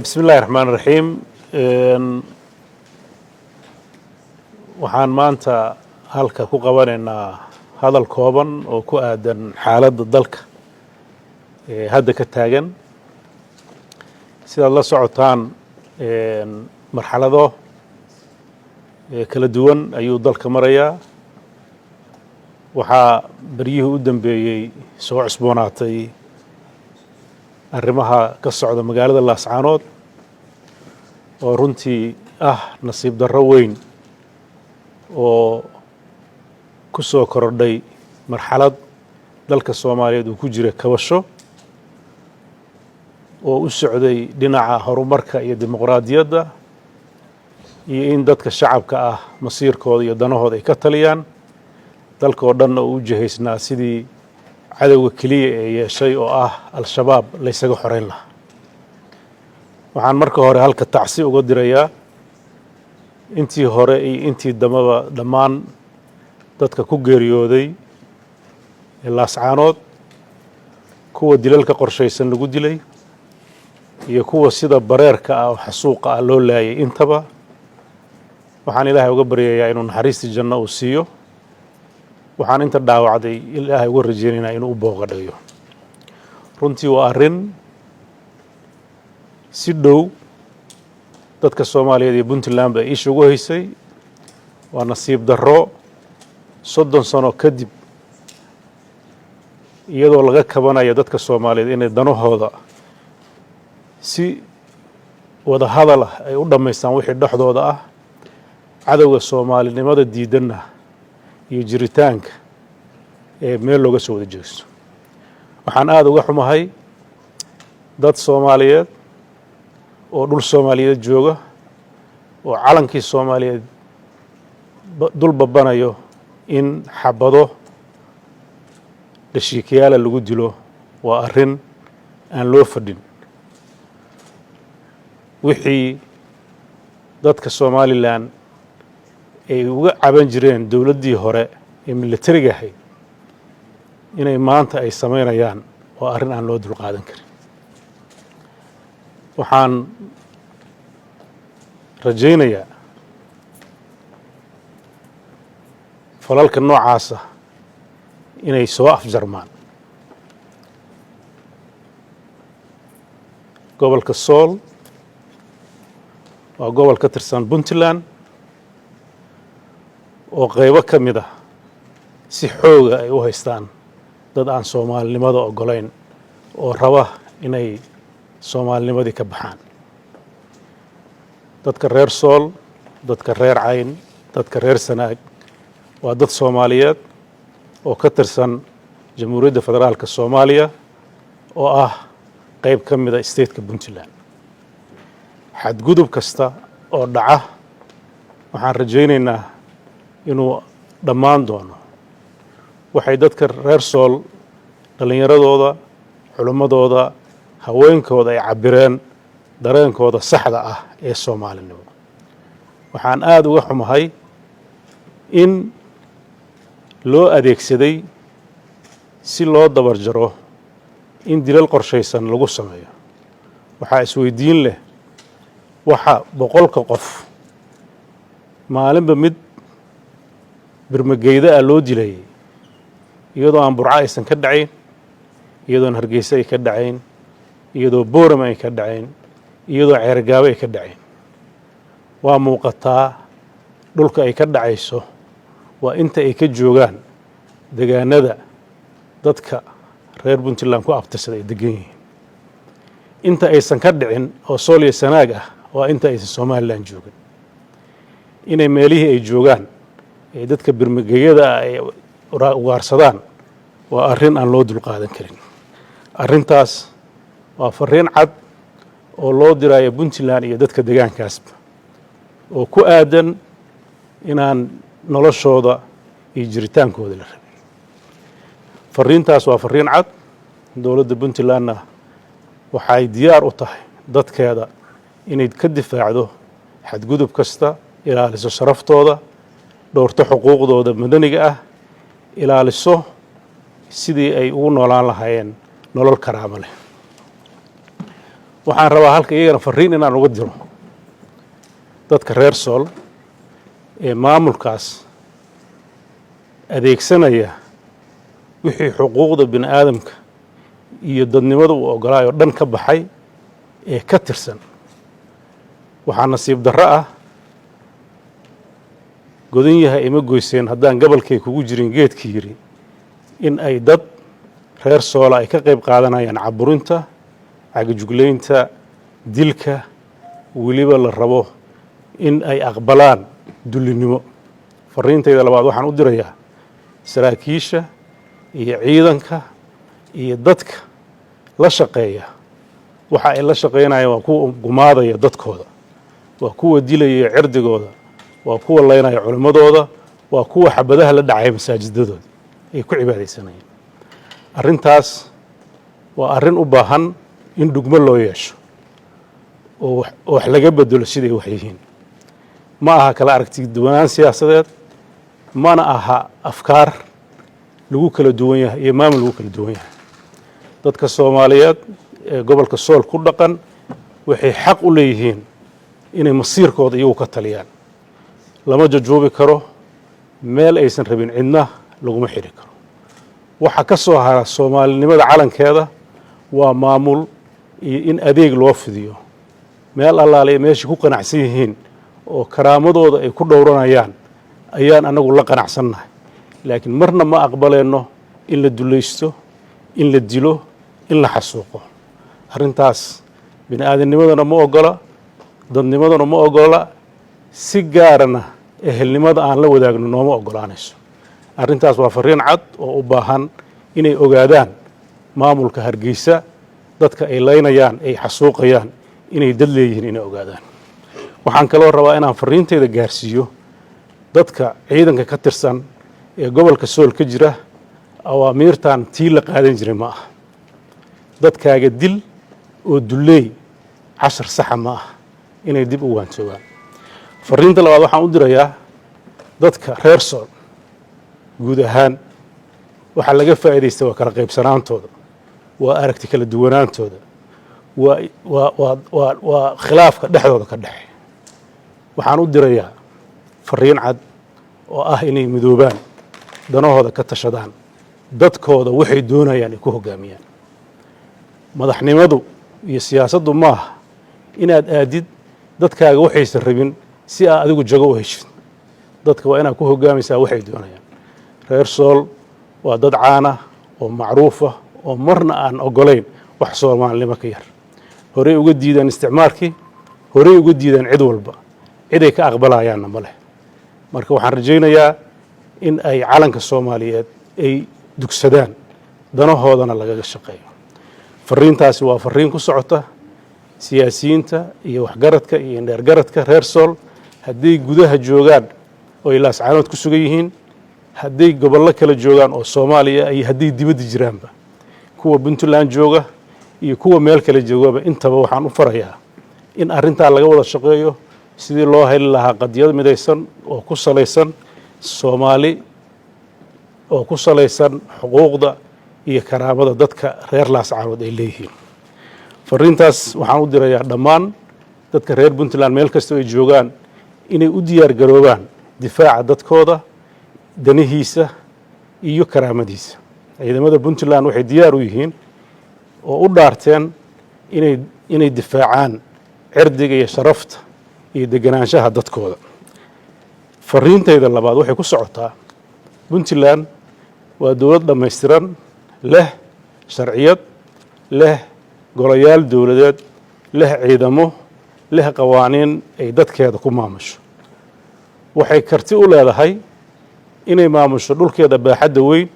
بسم الله الرحمن الرحيم waxaan maanta halka ku qabanaynaa hadal kooban oo ku aadan xaaladda dalka hadda ka taagan sidaad la socotaan marxalado kala duwan ayuu dalka marayaa waxaa baryihii u dambeeyey soo cusboonaatay arrimaha ka socda magaalada Laascaanood oo runtii nasiib darro weyn oo ku soo kordhay marxalad dalka Soomaaliyeed uu ku jira kabasho oo u socday dhinaca horumarka iyo dimuqraadiyadda iyo in dadka shacabka masiirkooda iyo danahooda ay ka taliyaan dalka oo dhan oo u jihaysnaa sidii cadawga kaliya ee yeeshay oo al-shabaab la isaga xoreyn lahaa waxaan marka hore halka tacsi uga dirayaa intii hore iyo intii damaba dhammaan dadka ku geeriyooday Laascaanood kuwa dilalka qorshaysan lagu dilay iyo kuwa sida bareerka oo xasuuqa loo laayay intaba waxaan Ilaahay uga baryayaa inuu naxariista janno uu siiyo waxaan inta dhaawacday Ilaahay uga rajaynaynaa inuu u booqadhayo runtii waa arrin si dhow dadka Soomaaliyeed iyo Puntland ba isha ugu haysay waa nasiib darro 30 sano kadib iyadoo laga kabanayo dadka Soomaaliyeed inay danahooda si wada hadal ay u dhameystaan wixii dhaxdooda cadawga Soomaalinimada diidanna iyo jiritaanka meel looga soo wada jeesto waxaan aad uga xumahay dad Soomaaliyeed oo dhul Soomaaliyeed jooga oo calankii Soomaaliyeed dul babanayo in xabado dhashiikayaal lagu dilo waa arrin aan loo fadhin wixii dadka Somaliland ay uga caban jireen dawladdii hore ee militariga ahayd inay maanta ay sameynayaan waa arrin aan loo dul qaadan karin waxaan rajaynayaa falalka noocaas inay soo afjarmaan gobolka Sool waa gobol ka tirsan Puntland oo qaybo ka mid si xooga ay u haystaan dad aan Soomaalinimada ogolayn oo raba inay Soomaalinimadii ka baxaan dadka reer Sool dadka reer Cayn dadka reer Sanaag waa dad Soomaaliyeed oo ka tirsan Jamhuuriyadda Federaalka Soomaaliya oo qayb ka mid state-ka Puntland xadgudub kasta oo dhaca waxaan rajaynaynaa inuu dhammaan doono waxay dadka reer Sool dhalinyaradooda culimadooda haweenkooda ay cabireen dareenkooda saxda ee Soomaalinimo waxaan aad uga xumahay in loo adeegsaday si loo dabar jaro in dilal qorshaysan lagu sameeyo waxa isweydiin leh waxa boqolka qof maalinba mid birmageyda loo dilay iyadoo aan Burco aysan ka dhacayn iyadoo Hargeysa ay ka dhacayn iyadoo Boorama ay ka dhacayn iyadoo Ceergaabo ay ka dhacayn waa muuqataa dhulka ay ka dhacayso waa inta ay ka joogaan deegaanada dadka reer Puntland ku abtirsaday degan yihiin inta aysan ka dhicin oo Sool iyo Sanaag waa inta aysan Somaliland joogin inay meelihii ay joogaan ee dadka birmageyada ay ugaarsadaan waa arrin aan loo dul qaadan karin arrintaas waa fariin cad oo loo dirayo Puntland iyo dadka deegaankaasba oo ku aadan inaan noloshooda iyo jiritaankooda la rabin fariintaas waa fariin cad dawladda Puntlandna waxay diyaar u tahay dadkeeda inay ka difaacdo xadgudub kasta ilaaliso sharaftooda dhowrto xuquuqdooda madaniga ilaaliso sidii ay ugu noolaan lahaayeen nolol karaamo leh waxaan rabaa halka iyagana fariin inaan uga diro dadka reer sool ee maamulkaas adeegsanaya wixii xuquuqda bini aadamka iyo dadnimada uu ogolaayoo dhan ka baxay ee ka tirsan. waxaa nasiib darro ah godan yahay ima goyseen haddaan gabalkay kugu jirin geedkii yidhi in ay dad reer soola ay ka qayb qaadanayaan caburinta cagajuglaynta dilka weliba la rabo in ay aqbalaan dullinimo. fariintayda labaad waxaan u dirayaa saraakiisha iyo ciidanka iyo dadka la shaqeeya waxa ay la shaqaynayaan waa kuwa gumaadaya dadkooda, waa kuwa dilaya cirdigooda, waa kuwa laynaya culimmadooda, waa kuwa xabadaha la dhacaya masaajidadooda ay ku cibaadaysanayeen. arrintaas waa arrin u baahan in dhugmo loo yeesho oo wax laga bedelo siday wax yihiin. ma aha kala aragti duwanaan siyaasadeed, mana aha afkaar lagu kala duwan yahay iyo maamul lagu kala duwan yahay. dadka Soomaaliyeed ee gobolka Sool ku dhaqan waxay xaq u leeyihiin inay masiirkooda iyagu ka taliyaan. lama jajoobi karo, meel aysan rabin cidna laguma xiri karo. waxa ka soo hara Soomaalinimada calankeeda waa maamul iyo in adeeg loo fidiyo meel allaale meeshii ku qanacsan yihiin oo karaamadooda ay ku dhowranayaan ayaan anagu la qanacsannahay. laakiin marna ma aqbaleenno in la dulaysto, in la dilo, in la xasuuqo. arrintaas bini aadamnimadana ma ogola, dadnimadana ma ogola, si gaarana ehelnimada aan la wadaagno nooma ogolaanayso. arrintaas waa fariin cad oo u baahan inay ogaadaan maamulka Hargeysa dadka ay laynayaan ay xasuuqayaan inay dad leeyihiin inay ogaadaan. waxaan kaloo rabaa inaan fariintayda gaarsiiyo dadka ciidanka ka tirsan ee gobolka Sool ka jira awaamiirtan tii la qaadan jiray ma aha. dadkaaga dil oo duleey cashar saxa ma aha inay dib u waantoogaan. fariinta labaad waxaan u dirayaa dadka reer Sool guud ahaan waxaa laga faa'iidaystay waa kala qaybsanaantooda, waa aragti kala duwanaantooda, waa khilaafka dhexdooda ka dhexeeya. waxaan u dirayaa fariin cad oo ah inay midoobaan, danahooda ka tashadaan, dadkooda waxay doonayaan ay ku hoggaamiyaan. madaxnimadu iyo siyaasaddu maaha inaad aadid dadkaaga waxaysan rabin si aad adigu jago u heshid. dadka waa inaad ku hoggaamaysaa waxay doonayaan. reer Sool waa dad caana oo macruufa oo marna aan ogolayn wax Soomaalinimo ka yar. horey uga diidaan isticmaalkii, horey uga diidaan cid walba, ciday ka aqbalayaanna ma leh. marka waxaan rajaynayaa in ay calanka Soomaaliyeed ay dugsadaan, danahoodana lagaga shaqeeyo. fariintaasi waa fariin ku socota siyaasiyiinta iyo waxgaradka iyo indheergaradka reer Sool hadday gudaha joogaan oo ay laascaanood ku sugan yihiin, hadday gobollo kala joogaan oo Soomaaliya iyo hadday dibadda jiraanba, kuwa Puntland jooga iyo kuwa meel kale joogaba intaba waxaan u farayaa in arrintaa laga wada shaqeeyo sidii loo heli lahaa qadiyad midaysan oo ku salaysan Soomaali, oo ku salaysan xuquuqda iyo karaamada dadka reer laascaanood ay leeyihiin. fariintaas waxaan u dirayaa dhammaan dadka reer Puntland meel kasta ay joogaan inay u diyaar garoobaan difaaca dadkooda, danihiisa iyo karaamadiisa. ciidamada Puntland waxay diyaar u yihiin oo u dhaarteen inay difaacaan cirdiga iyo sharafta iyo deganaanshaha dadkooda. fariintayda labaad waxay ku socotaa Puntland waa dowlad dhammaystiran, leh sharciyad, leh golayaal dowladeed, leh ciidamo, leh qawaaniin ay dadkeeda ku maamusho. waxay karti u leedahay inay maamusho dhulkeeda baaxadda weyn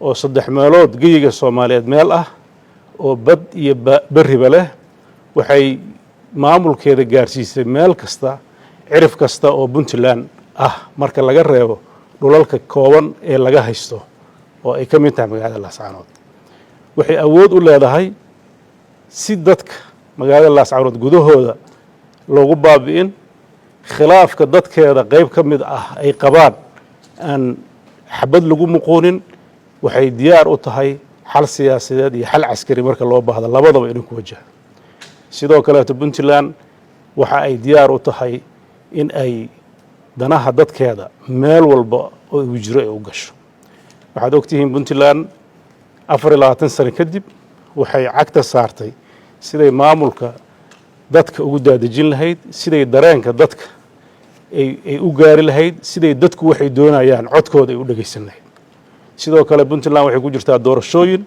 oo 3 meelood geyiga Soomaaliyeed meel ah oo bad iyo bariba leh. waxay maamulkeeda gaarsiisay meel kasta, cirif kasta oo Puntland ah marka laga reebo dhulalka kooban ee laga haysto oo ay ka mid tahay magaalada Laascaanood. waxay awood u leedahay si dadka magaalada Laascaanood gudahooda loogu baabi'in, khilaafka dadkeeda qayb ka mid ah ay qabaan aan xabad lagu muquunin. waxay diyaar u tahay xal siyaasadeed iyo xal caskari marka loo baahdo labadaba inay ku wajahaan. sidoo kaleeto puntland waxa ay diyaar u tahay in ay danaha dadkeeda meel walba oo uu jiro ay u gasho waxaad ogtihiin puntland 24 sano kadib waxay cagta saartay siday maamulka dadka ugu daadejin lahayd siday dareenka dadka ay u gaari lahayd siday dadku waxay doonayaan codkooda ay u dhageysan lahayd sidoo kale puntland waxay ku jirtaa doorashooyin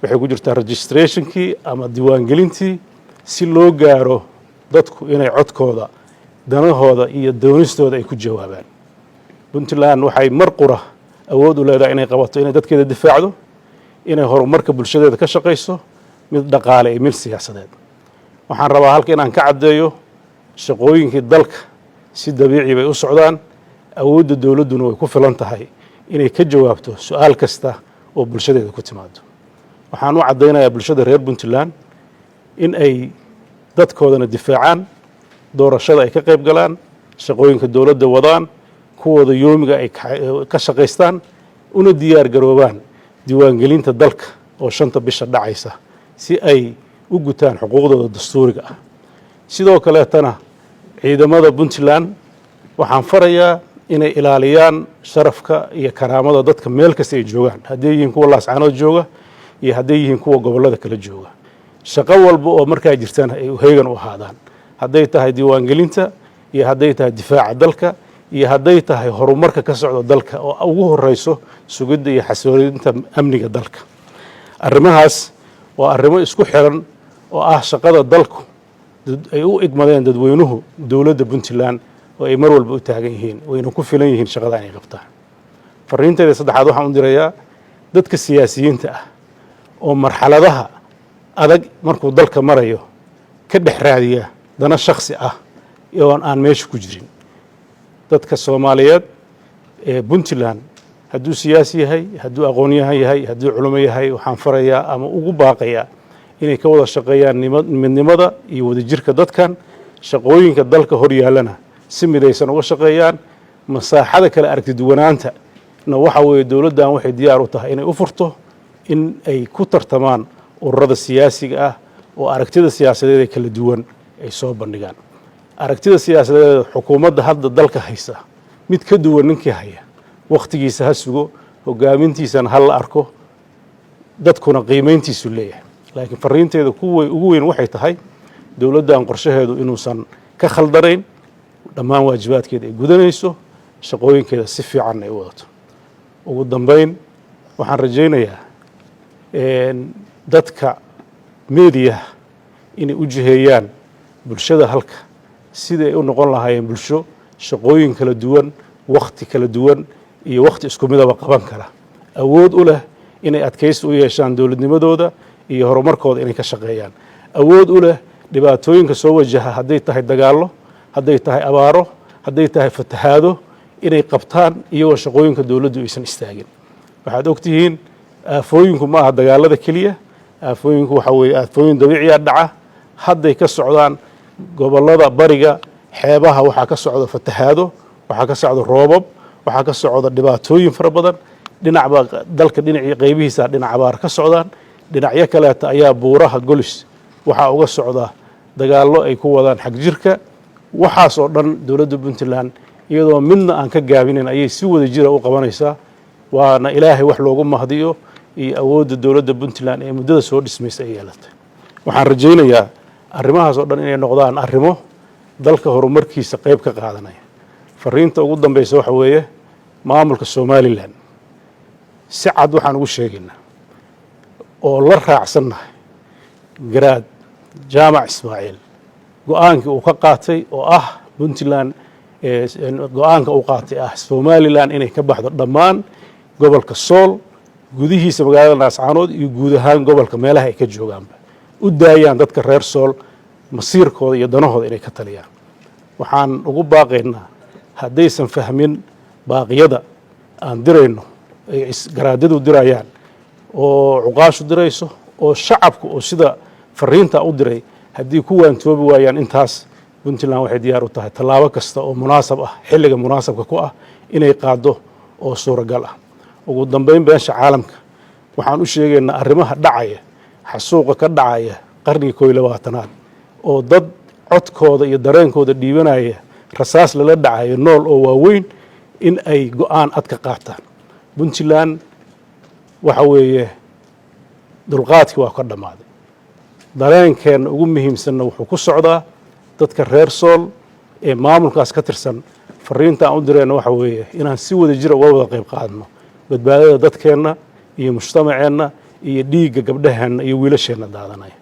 waxay ku jirtaa registrationkii ama diiwaangelintii si loo gaaro dadku inay codkooda danahooda iyo doonistooda ay ku jawaabaan puntland waxay mar qura awood u leedahay inay qabato inay dadkeeda difaacdo inay horumarka bulshadeeda ka shaqayso mid dhaqaale iyo mid siyaasadeed waxaan rabaa halka inaan ka caddeeyo shaqooyinkii dalka si dabiici bay u socdaan awoodda dowladduna way ku filan tahay inay ka jawaabto su-aal kasta oo bulshadeeda ku timaado waxaan u caddaynayaa bulshada reer puntland in ay dadkoodana difaacaan doorashada ay ka qayb galaan shaqooyinka dowladda wadaan kuwooda yoomiga ay ka shaqaystaan una diyaar garoobaan diiwaangelinta dalka oo 5 bisha dhacaysa si ay u gutaan xuquuqdooda dastuuriga ah sidoo kaleetana ciidamada puntland waxaan farayaa inay ilaaliyaan sharafka iyo karaamada dadka meel kasta ay joogaan hadday yihiin kuwa laascaanood jooga iyo hadday yihiin kuwa gobollada kala jooga shaqo walba oo markaa jirtaan ay heegan u ahaadaan hadday tahay diiwaangelinta iyo hadday tahay difaaca dalka iyo hadday tahay horumarka ka socda dalka oo ugu horeyso sugidda iyo xasiloonida amniga dalka arrimahaas waa arrimo isku xiran oo ah shaqada dalku ay u igmadeen dadweynuhu dowladda puntland oo ay mar walba u taagan yihiin wayna ku filan yihiin shaqada inay qabtaan fariinteeda saddexaad waxaan u dirayaa dadka siyaasiyiinta ah oo marxaladaha adag markuu dalka marayo ka dhex raadiya dana shakhsi ah oo aan meesha ku jirin dadka Soomaaliyeed ee puntland hadduu siyaasi yahay hadduu aqoon-yahan yahay hadduu culimo yahay waxaan farayaa ama ugu baaqayaa inay ka wada shaqeeyaan midnimada iyo wadajirka dadkan shaqooyinka dalka hor yaalana si midaysan uga shaqeeyaan masaaxada kale aragti duwanaanta waxa weeye dowladdan waxay diyaar u tahay inay u furto in ay ku tartamaan ururada siyaasiga ah oo aragtida siyaasadeed ee kala duwan ay soo bandhigaan aragtida siyaasadeed xukuumadda hadda dalka haysa mid ka duwan ninkii haya waqtigiisa ha sugo hogaamintiisana ha la arko dadkuna qiimeyntiisu leeyahay laakiin fariinteeda ugu weyn waxay tahay dowladdan qorshaheedu inuusan ka khaldarayn dhammaan waajibaadkeeda ay gudanayso shaqooyinkeeda si fiican ay u wadato ugu dambeyn waxaan rajaynayaa dadka meediyaha inay u jiheeyaan bulshada halka siday u noqon lahaayeen bulsho shaqooyin kala duwan waqti kala duwan iyo waqti isku midaba qaban kara awood u leh inay adkaysi u yeeshaan dowladnimadooda iyo horumarkooda inay ka shaqeeyaan awood u leh dhibaatooyinka soo wajaha hadday tahay dagaallo hadday tahay abaaro hadday tahay fatahaado inay qabtaan iyagoo shaqooyinka dowladdu aysan istaagin waxaad ogtihiin aafooyinku ma aha dagaalada keliya aafooyinku waxa weeye aafooyin dabiiciya dhaca hadday ka socdaan gobollada bariga xeebaha waxaa ka socda fatahaado waxaa ka socda roobab waxaa ka socda dhibaatooyin fara badan dhinacba dalka dhinacii qaybihiisa dhinac abaar ka socdaan dhinacyo kaleeta ayaa buuraha golis waxaa uga socda dagaallo ay ku wadaan xag jirka waxaas oo dhan dowladda puntland iyadoo midna aan ka gaabinin ayay si wada jira u qabanaysaa waana ilaahay wax loogu mahdiyo iyo awoodda dowladda puntland ee muddada soo dhismaysa ay yeelatay waxaan rajaynayaa arrimahaas oo dhan inay noqdaan arrimo dalka horumarkiisa qayb ka qaadanaya fariinta ugu dambaysa waxa weeye maamulka somalilan si cad waxaan ugu sheegaynaa oo la raacsannahay garaad jaamac ismaaciil go-aankii uu ka qaatay oo ah puntland go-aanka uu qaatay ah somalilan inay ka baxdo dhammaan gobolka sool gudihiisa magaalada laascaanood iyo guud ahaan gobolka meelaha ay ka joogaanba u daayaan dadka reer sool masiirkooda iyo danahooda inay ka taliyaan waxaan ugu baaqaynaa haddaysan fahmin baaqyada aan dirayno ay garaadadu dirayaan oo cuqaashu dirayso oo shacabku oo sida fariinta u diray haddii ku waantoobi waayaan intaas puntland waxay diyaar u tahay tallaabo kasta oo munaasab ah xilliga munaasabka ku ah inay qaado oo suuragal ah ugu dambeyn beesha caalamka waxaan u sheegaynaa arrimaha dhacaya xasuuqa ka dhacaya qarniga 21aad oo dad codkooda iyo dareenkooda dhiibanaya rasaas lala dhacayo nool oo waaweyn in ay go'aan ad ka qaataan. Puntland waxa weeye dulqaadkii waa ka dhammaaday. dareenkeenna ugu muhiimsanna wuxuu ku socdaa dadka reer Sool ee maamulkaas ka tirsan. fariinta aan u dirayna waxa weeye inaan si wada jir uga wada qayb qaadano badbaadada dadkeenna iyo mujtamaceenna iyo dhiigga gabdhaheenna iyo wiilasheenna daadanaya.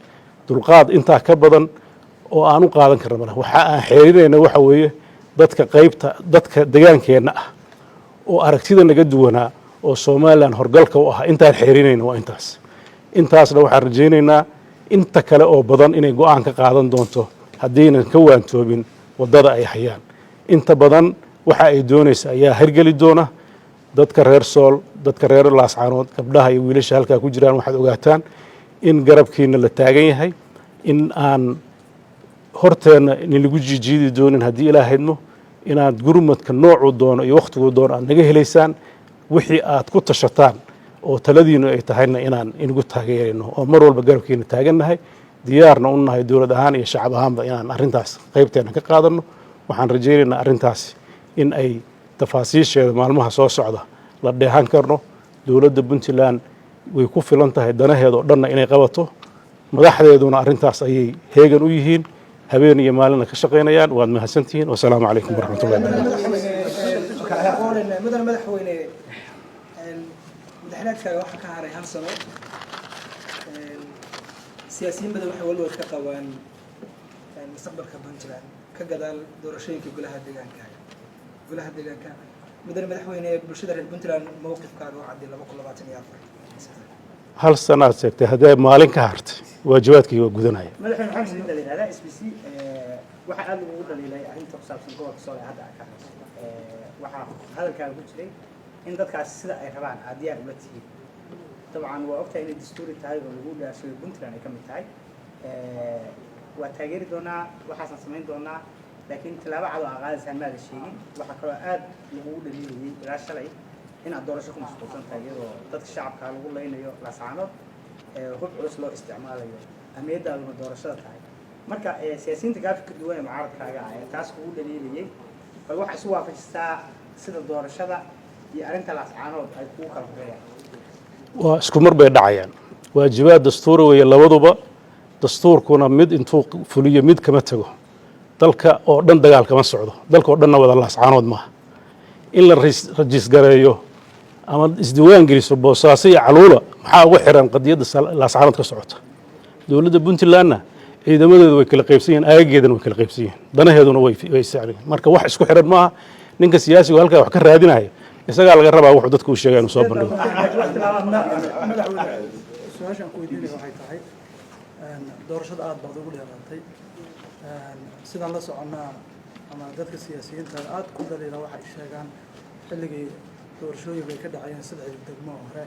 dulqaad intaa ka badan oo aan u qaadan karno malaha. waxa aan xeerinayna waxa weeye dadka degaankeenna ah oo aragtida naga duwanaa oo Soomaaliland horgalka u ah intaan xeerinayna waa intaasna waxaan rajaynaynaa inta kale oo badan inay go'aan ka qaadan doonto haddaynan ka waantoobin waddada ay hayaan. inta badan waxa ay doonaysa ayaa hirgeli doona. dadka reer Sool, dadka reer Laascaanood, gabdhaha iyo wiilasha halkaa ku jiraan waxaad ogaataan in garabkiina la taagan yahay, in aan horteenna lagu jiijiidi doonin haddii ilaahayno, inaad gurmadka noocuu doono iyo wakhtiguu doono aad naga helaysaan. wixii aad ku tashataan oo taladiinu ay tahayna inaan inagu taageerayno oo mar walba garabkiina taagannahay, diyaarna u nahay dowlad ahaan iyo shacab ahaanba inaan arrintaas qaybteena ka qaadanno. waxaan rajaynaynaa arrintaasi in ay tafaasiisheeda maalmaha soo socda la dheehan karno. dowladda Puntland way ku filan tahay danaheeda oo dhanna inay qabato. madaxdeeduna arrintaas ayay heegan u yihiin, habeen iyo maalina ka shaqaynayaan. waad mahadsantihiin. wasalaamu calaykum waraxmatullahi wabarakaatu. madaxweynaha waxa ka haray hal sano siyaasiyiin badan waxay walwal ka qabaan mustaqbalka Puntland ka gadaal doorashooyinka golaha deegaanka madaxweyne bulshada reer Puntland mowqifkaaga oo cadday 2024 hal sanaad sheegtay haddii maalin ka hartay waajibaadkii waa gudanaya. madaxweyne xasan dhaliilada SBC waxa aad ugu dhaliilay arrinta ku saabsan gobolka Sool ee hadda ka waxa hadalkaaga ku jiray in dadkaas sida ay rabaan aadiyaan ula tihiin. dabcan waa ogtahay in dastuuri tahay oo lagu dhaafay Puntland ay ka mid tahay. waa taageeri doonaa waxaan samayn doonaa laakiin tilaabo cad oo qaadaysan ma sheegin. waxa kale aad lagu dhaliilay ilaa shalay in aad doorasho ku mashquulsan tahay iyadoo dadka shacabka lagu leynayo Laascaanood hub culus loo isticmaalayo amniyaddana doorashada tahay. marka siyaasiyiinta gaafka duwan ee mucaaradkaaga ah taas ugu dhaliilayay bal waxa isu waafajistaa sida doorashada iyo arrinta Laascaanood ay ku kala horeeyaan. waa isku mar bay dhacayaan. waajibaad dastuuri weeye labaduba. dastuurkuna mid intuu fuliyo mid kama tago. dalka oo dhan dagaal kama socdo. dalka oo dhanna wada Laascaanood maaha. in la rajiis gareeyo ama isdiiwaan geliso Boosaaso iyo Caluula maxaa ugu xiran qadiyadda Laascaanood ka socota. dowladda Puntlandna ciidamadeedu way kala qaybsan yihiin, aagageedana way kala qaybsan yihiin, danaheeduna way saaran. marka wax isku xiran maaha. ninka siyaasiga halkaa wax ka raadinaya isagaa laga rabaa wuxuu dadku u sheegay inuu soo bandhigo. su-aashaan ku weydiinaya waxay tahay doorashada aad baad ugu dheeraatay. sidaan la soconnaa ama dadka siyaasiyiinta aad ku dhaliila waxay sheegaan xilligii doorashooyin bay ka dhacayeen 3 degmo hore.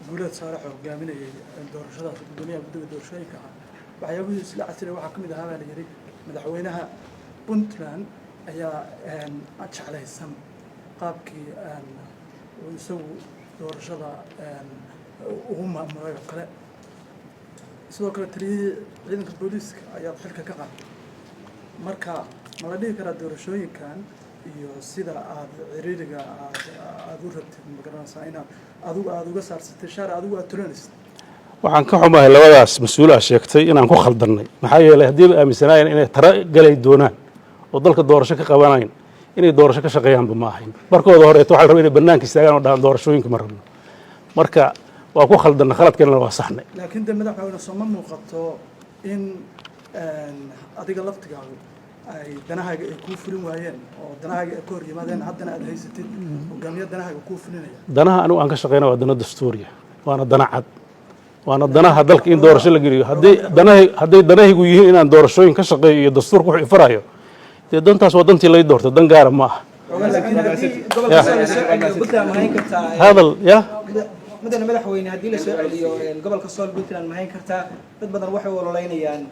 guuleed saarax oo hogaaminayay doorashadaas gudoomiyaha guddiga doorashooyinka ah waxyaabihii isla casriya waxaa ka mid ahaa baa la yidhi madaxweynaha Puntland ayaa jeclaysan qaabkii isagu doorashada ugu maamulay oo kale. sidoo kale ciidanka booliiska ayaa xilka ka qaaday. marka ma la dhihi karaa doorashooyinkan iyo sida aad ciriiriga aad u rabtid magaranaysaa inaad adigu aad uga saarsatay shaar adigu aad tulanaysid. waxaan ka xumahay labadaas mas-uulaha sheegtay inaan ku khaldannay. maxaa yeelay haddii ay aaminsanaayeen inay tara galay doonaan oo dalka doorasho ka qabanayn inay doorasho ka shaqeeyaanba ma ahayn. markooda horeeto waxaa la rabaa inay bannaanka istaagaan oo dhahaan doorashooyinka ma rabno. marka waa ku khaldannay, khaladkeena waa saxnay. laakiin de madaxweyne soo ma muuqato in adiga laftigaagu ay danahaaga ay kuu fulin waayeen oo danahaaga ay ka hor yimaadeen haddana aad haysatid hogaamiye danahaaga kuu fulinaya. danaha anigu aan ka shaqeyna waa dana dastuuriya, waana dana cad, waana danaha dalka in doorasho la geliyo. hadday danahaygu yihiin inaan doorashooyin ka shaqeeyo iyo dastuurka wuxuu ifarayo dee dantaas waa dantii lay doortay, dan gaara ma aha. hadal ya madana madaxweyne haddii la soo celiyo gobolka Sool Puntland ma hayn kartaa. dad badan waxay waloleynayaan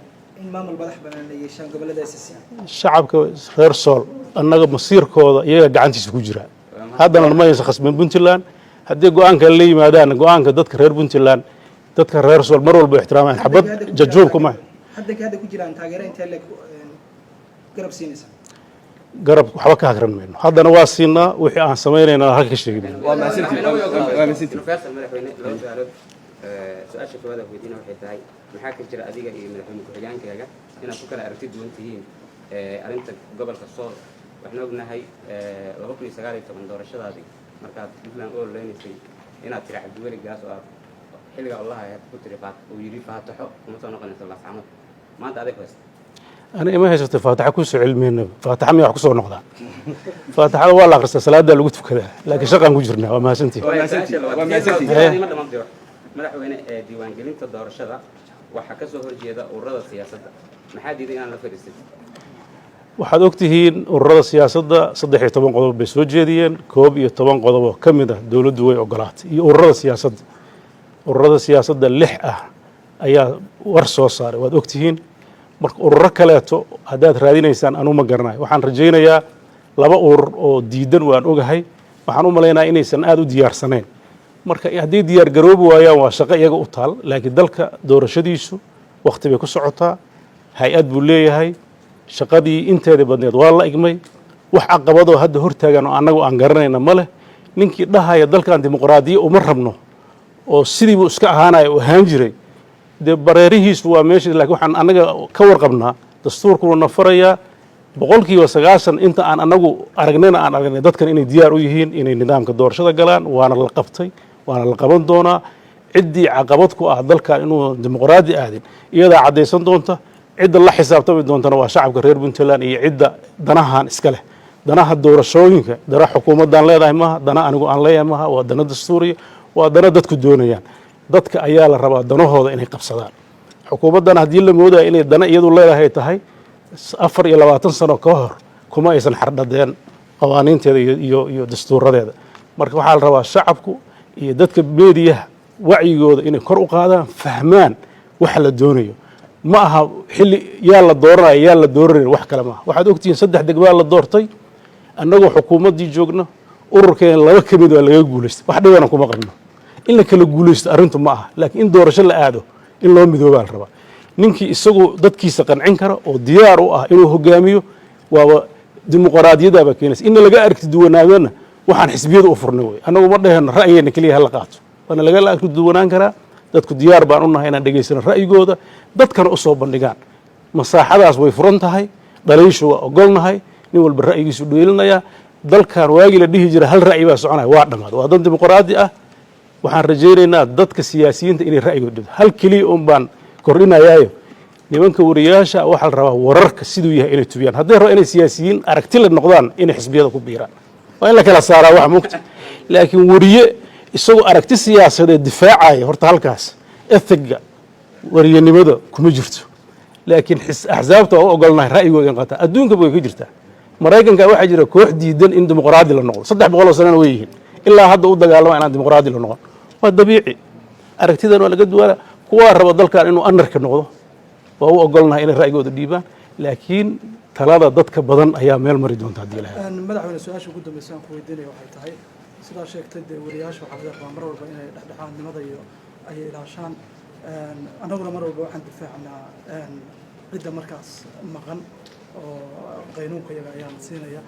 in maamul madax banaan la yeeshaan gobolada SSC. shacabka reer Sool annaga masiirkooda iyaga gacantiisa ku jira. haddana ma aysan khasbin Puntland. haddii go'aanka la yimaadaan go'aanka dadka reer Puntland dadka reer Sool mar walba ixtiraamaan xabad jajuubka ma hadda ku jiraan taageero intee leeg garab siinaysa garab waxba ka hagran mayno haddana waa siinaa wixii aan samaynayna halka ka sheegi mayno waa mahadsantihiin madaxweyne laba su'aalood su-aasha koowaad aan weydiina waxay tahay maxaa ka jira adiga iyo madaxweyne ku-xigeenkaaga inaad ku kala aragti duwan tihiin arrinta gobolka sool waxaan ognahay 2019 doorashadaadii markaad puntland oo leenaysay inaad tiri cabdiweli gaas oo aad xilliga allaha aad ku tiri uu yidhi faataxo kuma soo noqonayso laascamad maanta adeeg haysta أنا ما هي شفت فاتحة كوس علمين فاتحة مية كوس نقطة فاتحة والله قصة صلاة ده لقيت في كذا لكن شقة نجرنا وما سنتي madaxweyne diiwaangelinta doorashada waxa ka soo horjeeda ururada siyaasadda maxaa diiday inaan la fadhiisin waxaad ogtihiin ururada siyaasadda 13 qodob bay soo jeediyeen 11 qodob oo kamid ah dawladdu way ogolaatay iyo ururada siyaasadda 6 ah ayaa war soo saaray waad ogtihiin marka ururo kaleeto haddaad raadinaysaan anu ma garanayo waxaan rajaynayaa laba urur oo diidan waan ogahay waxaan u malaynayaa inaysan aad u diyaarsanayn marka haddii diyaar garoobi waayaan waa shaqo iyaga u taal laakiin dalka doorashadiisu waqti bay ku socotaa hay-ad buu leeyahay shaqadii inteeda badneed waa la igmay wax caqabadoo hadda hortaagan oo annagu aan garanayna ma leh ninkii dhahaya dalkan dimuqraadiya uma rabno oo sidii buu iska ahaanaya u ahaan jiray dee bareerihiisu waa meeshii laakiin waxaan annaga ka warqabnaa dastuurkuna na farayaa 90% inta aan annagu aragnayna aan aragnay dadkan inay diyaar u yihiin inay nidaamka doorashada galaan waana la qabtay waana la qaban doonaa ciddii caqabad ku ah dalkan inuu dimuqraadi aadin iyadaa caddaysan doonta cidda la xisaabtami doontana waa shacabka reer puntland iyo cidda danahan iska leh danaha doorashooyinka dana xukuumaddaan leedahay maaha dana anigu aan leeyahay maaha waa dana dastuuriya waa dana dadku doonayaan dadka ayaa la rabaa danahooda inay qabsadaan xukuumaddan haddii la moodaya inay dana iyadu leedahay tahay 24 sano ka hor kuma aysan xardhadeen qawaaniinteeda iyo dastuuradeeda marka waxaa la rabaa shacabku iyo dadka meediyaha wacyigooda inay kor u qaadaan fahmaan waxa la doonayo ma aha xilli yaa la dooranaya yaa la dooranaya wax kale maaha waxaad ogtihiin 3 degmaa la doortay annagoo xukuumaddii joogna ururkeen 2 ka mid waa laga guulaystay wax dhibana kuma qabno in la kala guulaysto arrintu ma aha laakiin in doorasho la aado in loo midoobaa la rabaa ninkii isagu dadkiisa qancin kara oo diyaar u ah inuu hogaamiyo waaba dimuqraadiyadaaba keenaysa in laga aragti duwanaadana waxaan xisbiyada u furnay wey annagu ma dhaheen ra'yigeena keliya hala qaato waana laga aragti duwanaan karaa dadku diyaar baan u nahay inaan dhegaysano ra'yigooda dadkana u soo bandhigaan masaaxadaas way furan tahay dhaliishu waa ogolnahay nin walba ra'yigiisu dheelinayaa dalkan waagii la dhihi jira hal ra'yi baa soconaya waa dhammaad waa dan dimuqraadi ah waxaan rajaynaynaa dadka siyaasiyiinta inay ra'yigooda dhigto hal keliya un baan kordhinayaayo nimanka wariyaasha waxaa la rabaa wararka siduu yahay inay tubiyaan hadday rabaan inay siyaasiyiin aragti la noqdaan inay xisbiyada ku biiraan waa in la kala saaraa wax mugta laakiin wariye isagoo aragti siyaasadeed difaacaya horta halkaas ethiga wariyanimada kuma jirto laakiin axsaabta waa u ogolnahay ra'yigooda in qataa adduunka way ka jirtaa maraykanka waxaa jira koox diidan in dimuqraadi la noqdo 300 sanana way yihiin ilaa hadda u dagaalama inaan dimuqraadi la noqon waa dabiici aragtidan waa laga duwana kuwaa raba dalkan inuu anarka noqdo waa u ogolnahay inay ra'yigooda dhiibaan laakiin talada dadka badan ayaa meel mari doonta haddii ilahay madaxweyne su-aasha ugu dambaysa aan ku weydiinaya waxay tahay sidaa sheegtay dee wariyaasha waxaa laga rabaa mar walba inay dhexdhexaadnimada iyo ay ilaashaan annaguna mar walba waxaan difaacnaa cidda markaas maqan oo qaynuunka yaga ayaan siinaya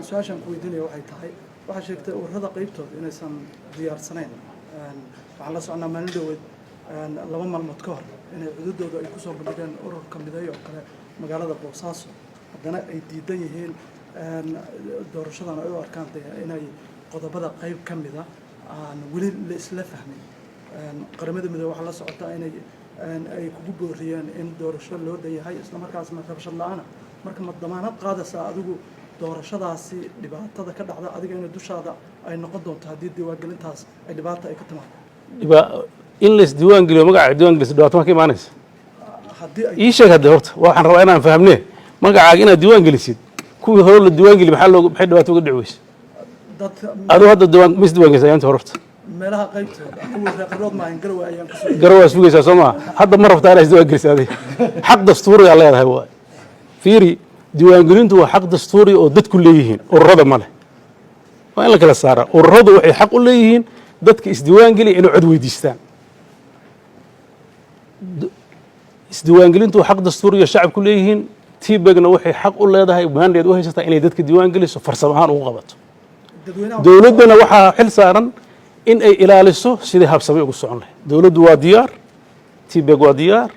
su-aashaan ku weydiinaya waxay tahay waxaa sheegtay ururada qaybtooda inaysan diyaarsanayn waxaan la socnaa maalin dhaweed 2 maalmood ka hor inay cududooda ay kusoo bandhigeen ururka mideeyo oo kale magaalada boosaaso haddana ay diidan yihiin doorashadan ay u arkaan inay qodobada qayb ka mida aan weli la isla fahmin qaramada midoobe waxaa la socotaa inay ay kugu booriyeen in doorasho loo dhan yahay isla markaasna rabshad la-aana marka ma damaanad qaadaysaa adigu doorashadaasi dhibaatada ka dhacda adiga inay dushaada ay noqon doonto haddii diiwaangelintaas ay dhibaata ay ka timaado in la isdiiwaan geliyo magaca diiwaan gelisa dhibaato ma ka imaanaysa ii sheeg hadde horta waxaan rabaa inaan fahamnee magacaaga inaad diiwaan gelisid kuwii hore la diiwaan geli maxay dhibaato uga dhici weyse aduu hadda ma isdiiwaan gelisa ayaanta horta meelaha qaybtooda kuwii reeqarood maahan garowe ayaan kusoo garowaad sugaysaa soo maa hadda ma rabtaa inaad isdiiwaan gelisa adiga xaq dastuurigaa leedahay waay fiiri diiwaangelintu waa xaq dastuuri oo dadku leeyihiin ururada ma leh waa in la kala saaraa ururadu waxay xaq u leeyihiin dadka isdiiwaan geliya inay cod weydiistaan isdiiwaangelintu xaq dastuuriya shacabku leeyihiin tbegna waxay xaq u leedahay maandeed u haysataa inay dadka diiwaangeliso farsamo ahaan ugu qabato dowladdana waxaa xil saaran in ay ilaaliso sidii habsamay ugu socon lahayd dowladdu waa diyaar tbeg waa diyaar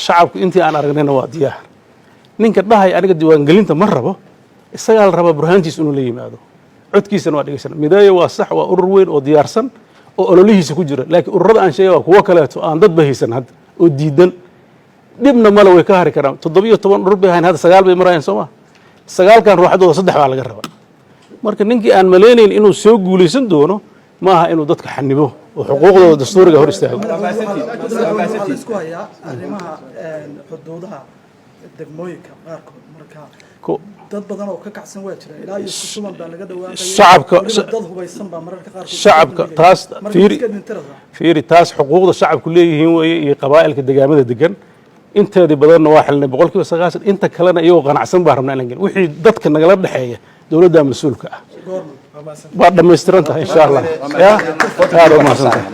shacabku intii aan aragnayna waa diyaar ninka dhahay aniga diiwaangelinta ma rabo isagaa la rabaa burhaantiis inuu la yimaado codkiisana waa dhegeysan mideeyo waa sax waa urur weyn oo diyaarsan oo ololihiisa ku jira laakiin ururada aan sheegay waa kuwo kaleeto aan dadba haysan hadda oo diidan dhibna male way ka hari karaan 17 urur bay ahayn hadda 9 bay marayaan soo ma 9kan ruuxadooda 3 baa laga rabaa marka ninkii aan maleynayn inuu soo guulaysan doono ma aha inuu dadka xanibo oo xuquuqdooda dastuuriga hor istaago waxaa la isku hayaa arrimaha xuduudaha degmooyinka qaarkood marka dad badan oo ka kacsan waa jira ilaa iyo suman baa laga dhawaaqay shacabka dad hubaysan baa mararka qaarkood shacabka taas fiiri taas xuquuqda shacabku leeyihiin weeye iyo qabaa'ilka deegaamada degan inteedii badanna waa xilnay 90% inta kalena iyagoo qanacsan baa rabnaa inaan gelin wixii dadka nagala dhaxeeya dowladda mas'uulka ah waa dhammaystiran tahay insha Allah ya aad u mahadsantahay